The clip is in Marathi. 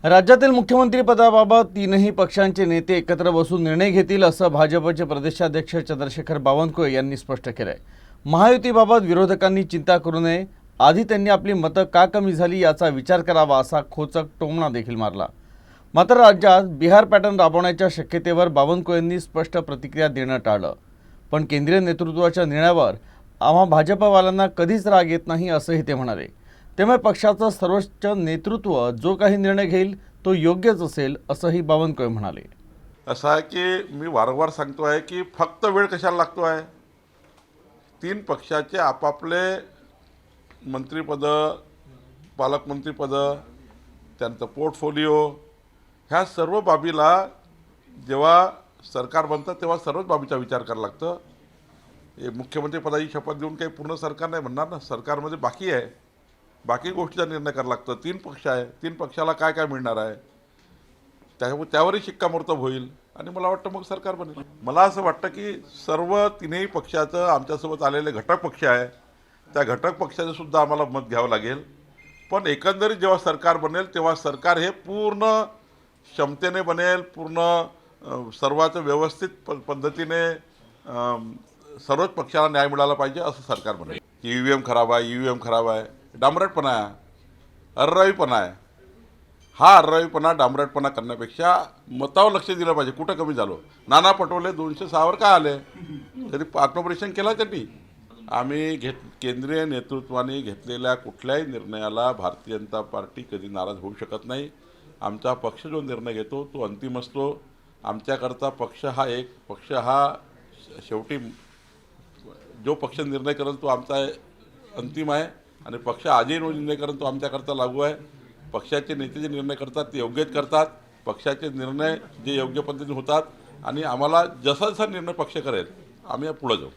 राज्यातील मुख्यमंत्री पदाबाबत तीनही पक्षांचे नेते एकत्र बसून निर्णय घेतील असं भाजपचे प्रदेशाध्यक्ष चंद्रशेखर बावनकुळे यांनी स्पष्ट केलंय। महायुतीबाबत विरोधकांनी चिंता करू नये, आधी त्यांनी आपली मतं का कमी झाली याचा विचार करावा असा खोचक टोमणा देखील मारला। मात्र राज्यात बिहार पॅटर्न राबवण्याच्या शक्यतेवर बावनकुळेंनी स्पष्ट प्रतिक्रिया देणं टाळलं। पण केंद्रीय नेतृत्वाच्या निर्णयावर आम्हा भाजपवाल्यांना कधीच राग येत नाही असंही ते म्हणाले। त्यामुळे पक्षाचं सर्वोच्च नेतृत्व जो काही निर्णय घेईल तो योग्यच असेल असंही बावनकुळे म्हणाले। असं आहे की मी वारंवार सांगतो आहे की फक्त वेळ कशाला लागतो आहे। तीन पक्षाचे आपापले मंत्रिपद, पालकमंत्रीपद, त्यांचं पोर्टफोलिओ, ह्या सर्व बाबीला जेव्हा सरकार बनतं तेव्हा सर्वच बाबीचा विचार करावा लागतं। हे मुख्यमंत्रीपदाची शपथ देऊन काही पूर्ण सरकार नाही बनणार ना, सरकारमध्ये बाकी आहे, बाकी गोष्टीचा निर्णय करावा लागतं। तीन पक्ष आहे, तीन पक्षाला काय काय मिळणार आहे त्यावरही शिक्कामोर्तब होईल आणि मला वाटतं मग सरकार बनेल। मला असं वाटतं की सर्व तीनही पक्षाचं आमच्यासोबत आलेले घटक पक्ष आहे, त्या घटक पक्षाचं सुद्धा आम्हाला मत घ्यावं लागेल। पण एकंदरीत जेव्हा सरकार बनेल तेव्हा सरकार हे पूर्ण क्षमतेने बनेल, पूर्ण सर्वांचं व्यवस्थित पद्धतीने सर्वच पक्षाला न्याय मिळाला पाहिजे असं सरकार बनेल। EVM खराब आहे, EVM खराब आहे, डांबरटपणा आहे, अर्रावीपणा आहे। हा अर्रावीपणा, डांबरटपणा करण्यापेक्षा मतावर लक्ष दिलं पाहिजे। कुठं कमी झालो? नाना पटोले 206वर का आले? तरी आत्मपरीक्षण केलं त्यांनी। आम्ही केंद्रीय नेतृत्वाने घेतलेल्या कुठल्याही निर्णयाला भारतीय जनता पार्टी कधी नाराज होऊ शकत नाही। आमचा पक्ष जो निर्णय घेतो तो अंतिम असतो। आमच्याकरता पक्ष हा एक पक्ष हा शेवटी जो पक्ष निर्णय करेल तो आमचा अंतिम आहे आणि पक्ष आजही निर्णय करेल तो आमच्याकरता लागू आहे। पक्षाचे नेते जे निर्णय करतात ते योग्यच करतात, पक्षाचे निर्णय जे योग्य पद्धतीने होतात आणि आम्हाला जसा जसा निर्णय पक्ष करेल आम्ही पुढे जाऊ।